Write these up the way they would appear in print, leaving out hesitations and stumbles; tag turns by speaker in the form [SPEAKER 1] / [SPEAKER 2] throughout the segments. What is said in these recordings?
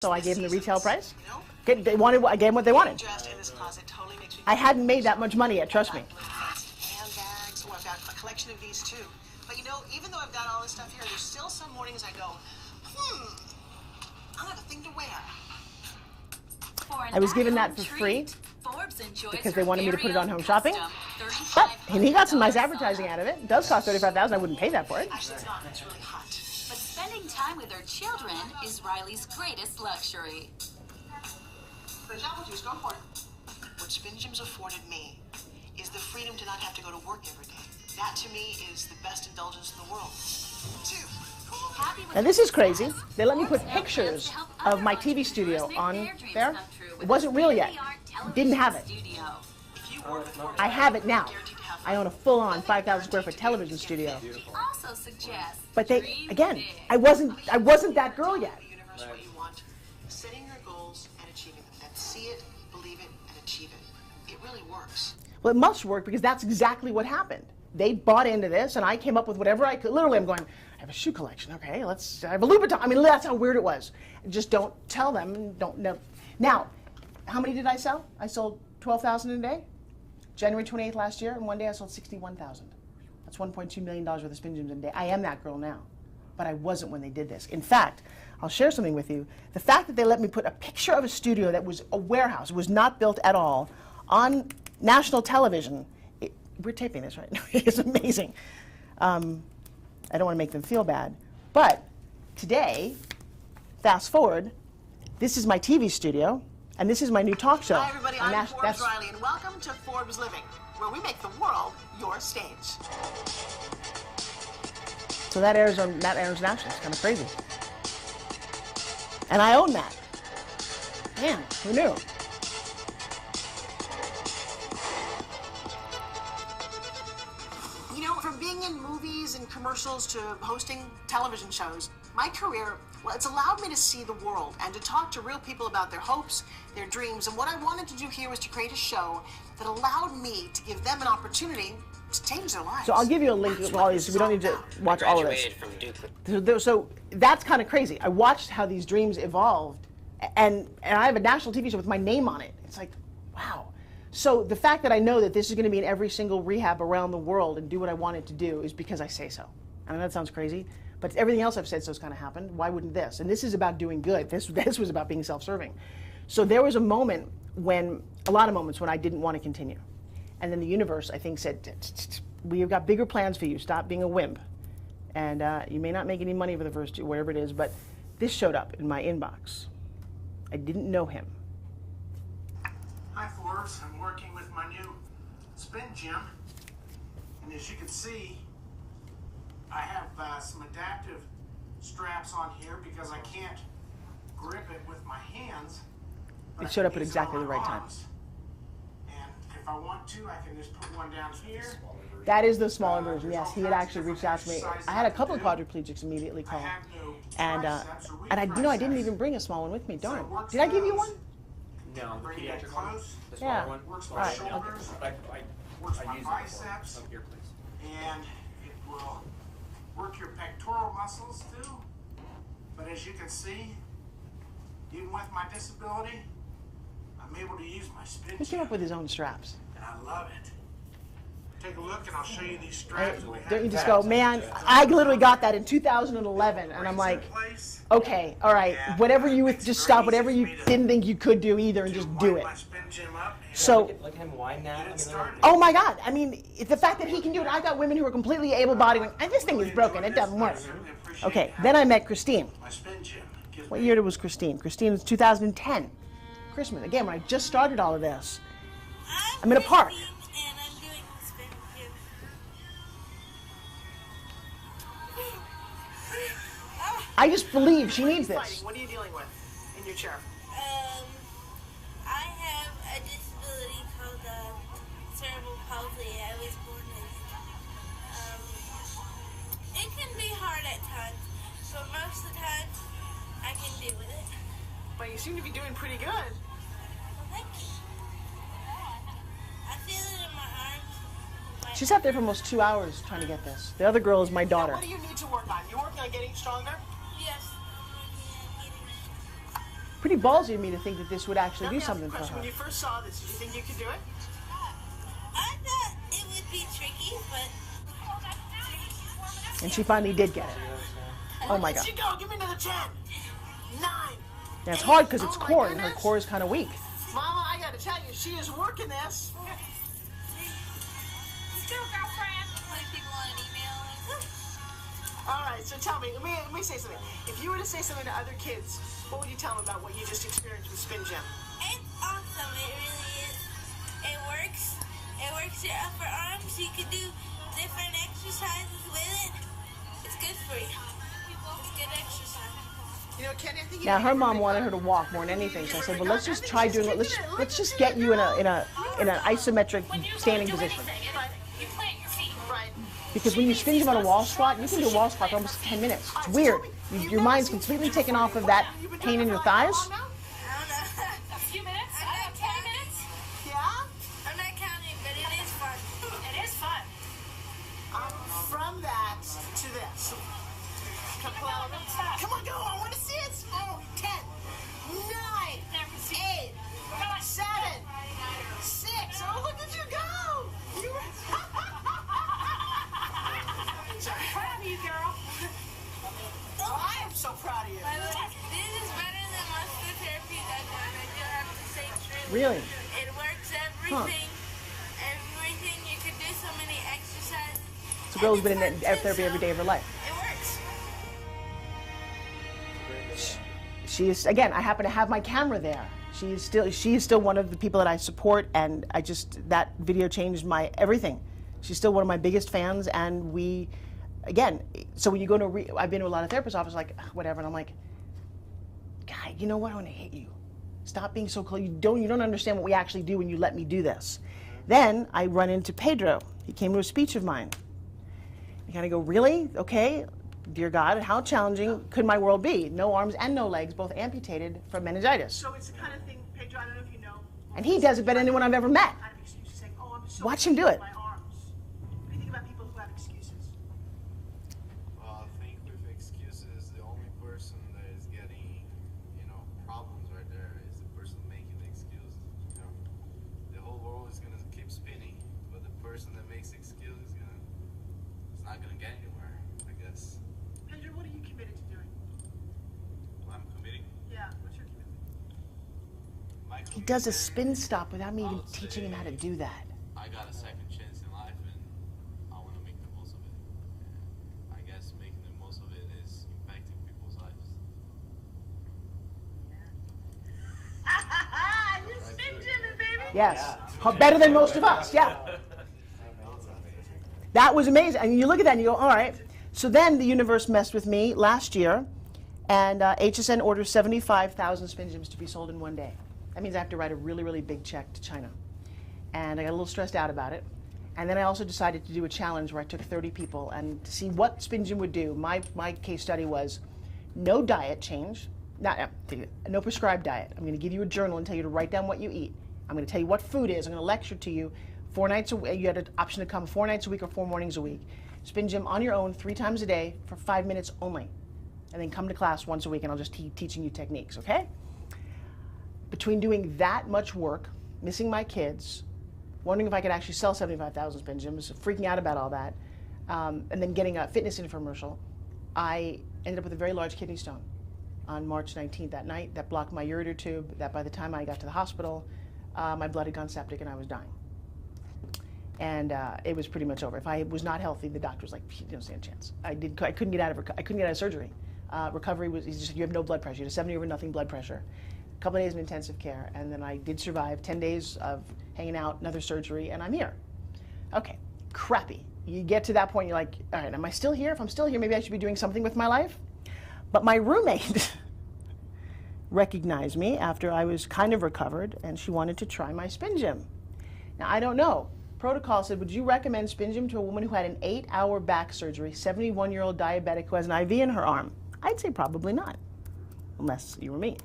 [SPEAKER 1] So I gave them the retail price. They wanted. I gave them what they wanted. I hadn't made that much money yet. Trust me.
[SPEAKER 2] Handbags. Oh, I've got a collection of these too. But you know, even though I've got all this stuff here, there's still some mornings I go, I don't have a thing to wear.
[SPEAKER 1] I was given that for free because they wanted me to put it on Home Shopping. But he got some nice advertising out of it. It does cost $35,000. I wouldn't pay that for it.
[SPEAKER 2] Actually, it's not. It's really hot.
[SPEAKER 3] But spending time with her children is Riley's greatest luxury.
[SPEAKER 2] But apple juice, go for it. What Spin Gyms afforded me is the freedom to not have to go to work every day. That, to me, is the best indulgence in the world.
[SPEAKER 1] Now this is crazy. They let me put pictures of my TV studio on there. It wasn't real yet. Didn't have it. I have it now. I own a full-on 5,000 square foot television studio. But they, again, I wasn't that girl yet.
[SPEAKER 2] Setting your goals and achieving them. And see it, believe it, and achieve it. It really works.
[SPEAKER 1] Well, it must work because that's exactly what happened. They bought into this, and I came up with whatever I could. Literally, I'm going, I have a shoe collection. Okay, I have a Louboutin. I mean, that's how weird it was. Just don't tell them. Don't know. Now, how many did I sell? I sold 12,000 a day. January 28th last year, and one day I sold 61,000. That's $1.2 million worth of Spin Gyms a day. I am that girl now, but I wasn't when they did this. In fact, I'll share something with you. The fact that they let me put a picture of a studio that was a warehouse, it was not built at all, on national television. We're taping this right now. It's amazing. I don't want to make them feel bad, but today, fast forward, this is my TV studio, and this is my new talk show.
[SPEAKER 2] Hi everybody, I'm Forbes Riley, and welcome to Forbes Living, where we make the world your stage.
[SPEAKER 1] So that airs national. It's kind of crazy. And I own that. Man, who knew?
[SPEAKER 2] You know, from being in movies and commercials to hosting television shows, my career, well, it's allowed me to see the world and to talk to real people about their hopes, their dreams, and what I wanted to do here was to create a show that allowed me to give them an opportunity to change their lives.
[SPEAKER 1] So I'll give you a link to all these. We don't need to watch all of this. So that's kind of crazy. I watched how these dreams evolved, and I have a national TV show with my name on it. It's like, wow. So the fact that I know that this is going to be in every single rehab around the world and do what I want it to do is because I say so. I know that sounds crazy, but everything else I've said so's kind of happened. Why wouldn't this? And this is about doing good. This was about being self-serving. So there was a moment when, a lot of moments when I didn't want to continue. And then the universe, I think, said, we've got bigger plans for you. Stop being a wimp. And you may not make any money for the first two, whatever it is, but this showed up in my inbox. I didn't know him.
[SPEAKER 4] Hi, Forbes. I'm working with my new Spin Gym. And as you can see, I have some adaptive straps on here because I can't grip it with my hands.
[SPEAKER 1] It showed up at exactly the right time.
[SPEAKER 4] And if I want to, I can just put one down here.
[SPEAKER 1] That is the smaller version, yes. He had actually reached out to me. I had a couple of quadriplegics immediately call. And I didn't even bring a small one with me. Darn. Did I give you one?
[SPEAKER 5] No, the pediatric one. The
[SPEAKER 1] Yeah.
[SPEAKER 5] smaller one.
[SPEAKER 4] Works
[SPEAKER 1] All
[SPEAKER 4] my
[SPEAKER 1] right,
[SPEAKER 4] shoulders, works my
[SPEAKER 5] use
[SPEAKER 4] biceps,
[SPEAKER 5] it. Here, please.
[SPEAKER 4] and it will work your pectoral muscles too. But as you can see, even with my disability, I'm able to use my Spin
[SPEAKER 1] He came up
[SPEAKER 4] Gym,
[SPEAKER 1] with his own straps.
[SPEAKER 4] and I love it. Take a look and I'll show you these straps. that we have.
[SPEAKER 1] Don't you just go, man, I literally got that in 2011, and I'm like, okay, all right, whatever you, just stop whatever you didn't think you could do either and just do it. So,
[SPEAKER 5] Look at him whine now.
[SPEAKER 1] oh my God, I mean, the fact that he can do it, I got women who are completely able-bodied going, this thing is broken, it doesn't work. Okay, then I met Christine. What year was Christine? Christine was 2010. Christmas, again, when I just started all of this. I'm in a park. I just believe she needs this.
[SPEAKER 2] What are you dealing with in your chair?
[SPEAKER 6] I have a disability called cerebral palsy. I was born with. It can be hard at times, but most of the time I can deal with it.
[SPEAKER 2] But you seem to be doing pretty good.
[SPEAKER 6] Well, thank you. I feel it in my arms.
[SPEAKER 1] She sat there for almost 2 hours trying to get this. The other girl is my daughter.
[SPEAKER 2] Now, what do you need to work on? You working on getting stronger?
[SPEAKER 6] Yes.
[SPEAKER 1] pretty ballsy of me to think that this would actually
[SPEAKER 2] Let
[SPEAKER 1] do
[SPEAKER 2] me ask you a
[SPEAKER 1] something for
[SPEAKER 2] question.
[SPEAKER 1] her.
[SPEAKER 2] When you first saw this, did you think you could do it?
[SPEAKER 6] I thought it would be tricky, but
[SPEAKER 1] And she finally did get it. Oh my
[SPEAKER 2] Let
[SPEAKER 1] God.
[SPEAKER 2] you go. Give me another 10. 9.
[SPEAKER 1] Now it's hard because
[SPEAKER 2] Oh
[SPEAKER 1] it's
[SPEAKER 2] my
[SPEAKER 1] core, and her
[SPEAKER 2] goodness.
[SPEAKER 1] core is kind of weak.
[SPEAKER 2] Mama, I got to tell you, she is working this.
[SPEAKER 3] Let's go, girlfriend. Put people on an email.
[SPEAKER 2] All right, so tell me, let me say something. If you were to say something to other kids, what would you tell them about what you just experienced with Spin Gym?
[SPEAKER 6] it's awesome. It really is. It works. It works your upper arms. You can do different exercises with it. It's good for you. It's good exercise.
[SPEAKER 2] You know, Kenny, I think you
[SPEAKER 1] Now
[SPEAKER 2] need
[SPEAKER 1] her
[SPEAKER 2] to
[SPEAKER 1] mom
[SPEAKER 2] really-
[SPEAKER 1] wanted her to walk more than anything, so I said, well, let's just
[SPEAKER 2] I think
[SPEAKER 1] try
[SPEAKER 2] she's
[SPEAKER 1] doing it.
[SPEAKER 2] taking it.
[SPEAKER 1] Let's just get you in an isometric standing position.
[SPEAKER 3] You plant your feet.
[SPEAKER 2] Right.
[SPEAKER 1] Because when you spin gym on a wall squat, you can do a wall squat for almost 10 minutes. It's weird. Your mind's completely taken off of that pain in your thighs.
[SPEAKER 6] I don't know.
[SPEAKER 3] A few minutes? 10 minutes?
[SPEAKER 2] Yeah?
[SPEAKER 6] I'm not counting, but it is fun.
[SPEAKER 3] It is fun.
[SPEAKER 2] From that to this. Come on, go. I want to see it. Oh, 10, 9, 8, 7, 6. Oh, look at you go. You
[SPEAKER 3] Proud of you, girl.
[SPEAKER 2] I am so proud of you.
[SPEAKER 6] This is better than most of the therapies I've done. I do have to say true.
[SPEAKER 1] Really?
[SPEAKER 6] It works everything. Everything. You can do so many exercises.
[SPEAKER 1] This girl's been in therapy every day of her life.
[SPEAKER 6] It works.
[SPEAKER 1] She is, again, I happen to have my camera there. She is still one of the people that I support, and that video changed my everything. She's still one of my biggest fans, and we, again, so when you go to, I've been to a lot of therapists' offices, like, whatever, and I'm like, God, you know what, I want to hit you. Stop being so close. You don't understand what we actually do when you let me do this. Then I run into Pedro. He came to a speech of mine. You kind of go, really? Okay. Dear God, how challenging could my world be? No arms and no legs, both amputated from meningitis.
[SPEAKER 2] So it's the kind of thing, Pedro, I don't know if you know.
[SPEAKER 1] And he does it better than anyone I've ever met.
[SPEAKER 2] Kind of excuses saying, oh, I'm so
[SPEAKER 1] Watch him do it.
[SPEAKER 2] my arms. What do you think about people who have excuses?
[SPEAKER 7] Well, I think with excuses, the only person that is getting, problems right there is the person making the excuse. The whole world is gonna keep spinning, but the person that makes the excuse is not gonna get anywhere, I guess.
[SPEAKER 2] Pedro, what are you committed to doing?
[SPEAKER 7] I'm committing.
[SPEAKER 2] Yeah, what's your commitment?
[SPEAKER 1] He does a spin stop without me even teaching him how to do that.
[SPEAKER 7] I got a second chance in life, and I want to make the most of it. I guess making the most of it is impacting people's lives.
[SPEAKER 2] You're Spin Gym, baby.
[SPEAKER 1] Yes. Better than most of us, yeah. That was amazing. I mean, you look at that and you go, all right. So then the universe messed with me last year, and HSN orders 75,000 spin gyms to be sold in one day. That means I have to write a really, really big check to China. And I got a little stressed out about it. And then I also decided to do a challenge where I took 30 people and to see what spin gym would do. My case study was no diet change, no prescribed diet. I'm going to give you a journal and tell you to write down what you eat. I'm going to tell you what food is. I'm going to lecture to you 4 nights a week. You had an option to come 4 nights a week or 4 mornings a week. Spin gym on your own 3 times a day for 5 minutes only. And then come to class once a week and I'll just keep teaching you techniques, okay? Between doing that much work, missing my kids, wondering if I could actually sell 75,000 spin gyms, freaking out about all that, and then getting a fitness infomercial, I ended up with a very large kidney stone on March 19th that night that blocked my ureter tube, that by the time I got to the hospital, my blood had gone septic and I was dying. And it was pretty much over. If I was not healthy, the doctor was like, you don't stand a chance. I couldn't get out of surgery. Recovery was, he just said, you have no blood pressure. You have 70/0 blood pressure. A couple of days in intensive care, and then I did survive 10 days of hanging out, another surgery, and I'm here. Okay, crappy. You get to that point, you're like, all right, am I still here? If I'm still here, maybe I should be doing something with my life. But my roommate recognized me after I was kind of recovered, and she wanted to try my spin gym. Now, I don't know. Protocol said, would you recommend spin gym to a woman who had an 8-hour back surgery, 71-year-old diabetic who has an IV in her arm? I'd say probably not, unless you were me.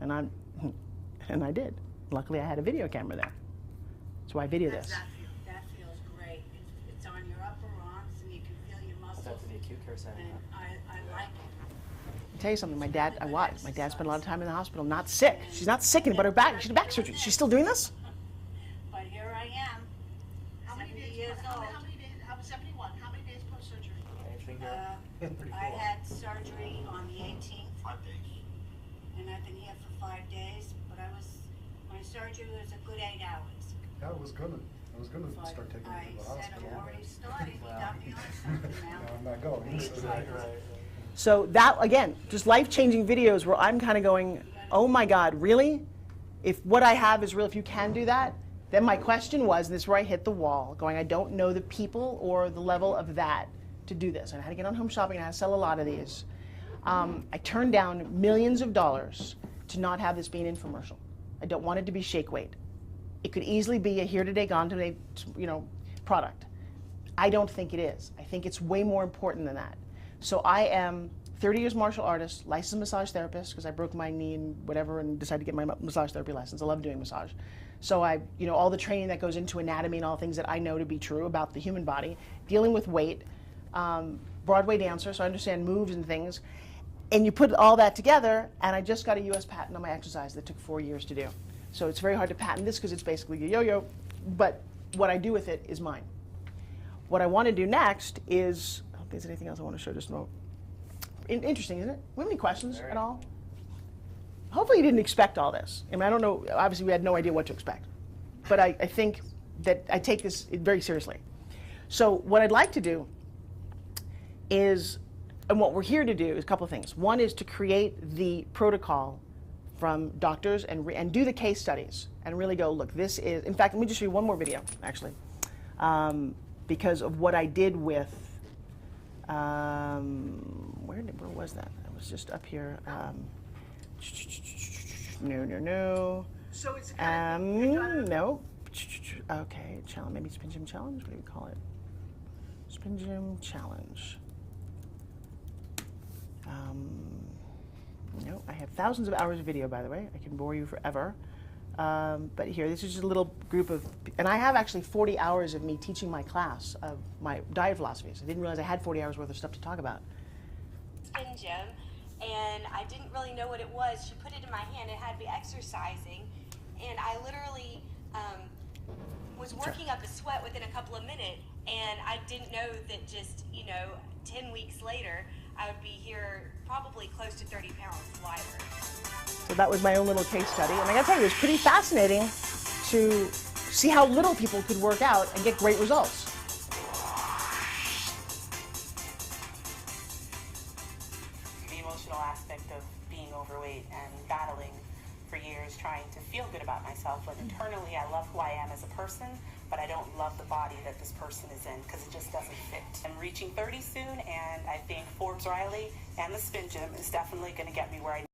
[SPEAKER 1] And I did. Luckily, I had a video camera there. That's why I video this.
[SPEAKER 8] That feels great. It's on your upper arms, and you can feel your muscles.
[SPEAKER 5] That's the acute care center.
[SPEAKER 8] And I like it.
[SPEAKER 1] tell you something. My dad spent a lot of time in the hospital, not sick. She's not sick, but her back, she had back surgery. She's still doing this?
[SPEAKER 8] But here I am,
[SPEAKER 2] How many
[SPEAKER 8] 70
[SPEAKER 2] days?
[SPEAKER 8] years old.
[SPEAKER 2] How many days? I was 71. How many days post surgery?
[SPEAKER 5] I think you're pretty
[SPEAKER 8] I
[SPEAKER 5] cool.
[SPEAKER 8] had surgery on the 18th,
[SPEAKER 4] 5 days.
[SPEAKER 8] and I've been here for 5 days, but my surgery was a good 8 hours.
[SPEAKER 9] Yeah, I was gonna
[SPEAKER 8] But
[SPEAKER 9] start taking
[SPEAKER 8] I
[SPEAKER 9] her to the
[SPEAKER 8] said
[SPEAKER 9] hospital.
[SPEAKER 8] I'm already started, you got me on something
[SPEAKER 9] No,
[SPEAKER 8] now.
[SPEAKER 9] I'm not going. So
[SPEAKER 1] So that, again, just life-changing videos where I'm kind of going, oh my God, really? If what I have is real, if you can do that, then my question was, and this is where I hit the wall, going, I don't know the people or the level of that to do this. And I had to get on Home Shopping, and I had to sell a lot of these. I turned down millions of dollars to not have this be an infomercial. I don't want it to be shake weight. It could easily be a here today, gone today, product. I don't think it is. I think it's way more important than that. So I am 30 years martial artist, licensed massage therapist, because I broke my knee and whatever and decided to get my massage therapy license. I love doing massage. So I, all the training that goes into anatomy and all the things that I know to be true about the human body, dealing with weight, Broadway dancer, so I understand moves and things. And you put all that together, and I just got a US patent on my exercise that took 4 years to do. So it's very hard to patent this because it's basically a yo-yo, but what I do with it is mine. What I want to do next is, I don't think there's anything else I want to show just a moment. Interesting, isn't it? Do we have any questions at all? Hopefully you didn't expect all this. I mean, I don't know, obviously we had no idea what to expect. But I think that I take this very seriously. So what I'd like to do is, and what we're here to do is a couple of things. One is to create the protocol from doctors and do the case studies and really go, look, this is, in fact, let me just show you one more video, actually, because of what I did with, where was that? I was just up here. No.
[SPEAKER 2] So it's kind of
[SPEAKER 1] no. Okay, challenge, maybe Spin Gym Challenge, what do we call it? Spin Gym Challenge. No, I have thousands of hours of video, by the way. I can bore you forever. But here, this is just a little group of, and I have actually 40 hours of me teaching my class of my diet philosophies. I didn't realize I had 40 hours worth of stuff to talk about.
[SPEAKER 10] Spin gym, and I didn't really know what it was. She put it in my hand and had me exercising, and I literally was working up a sweat within a couple of minutes, and I didn't know that just, 10 weeks later, I would be here probably close to 30 pounds lighter.
[SPEAKER 1] So that was my own little case study, and I gotta tell you, it was pretty fascinating to see how little people could work out and get great results.
[SPEAKER 11] The emotional aspect of being overweight and battling for years trying to feel good about myself, but internally I love who I am as a person, but I don't love the body that this person is in because it just doesn't fit. I'm reaching 30 soon, and I think Forbes Riley and the Spin Gym is definitely going to get me where I need.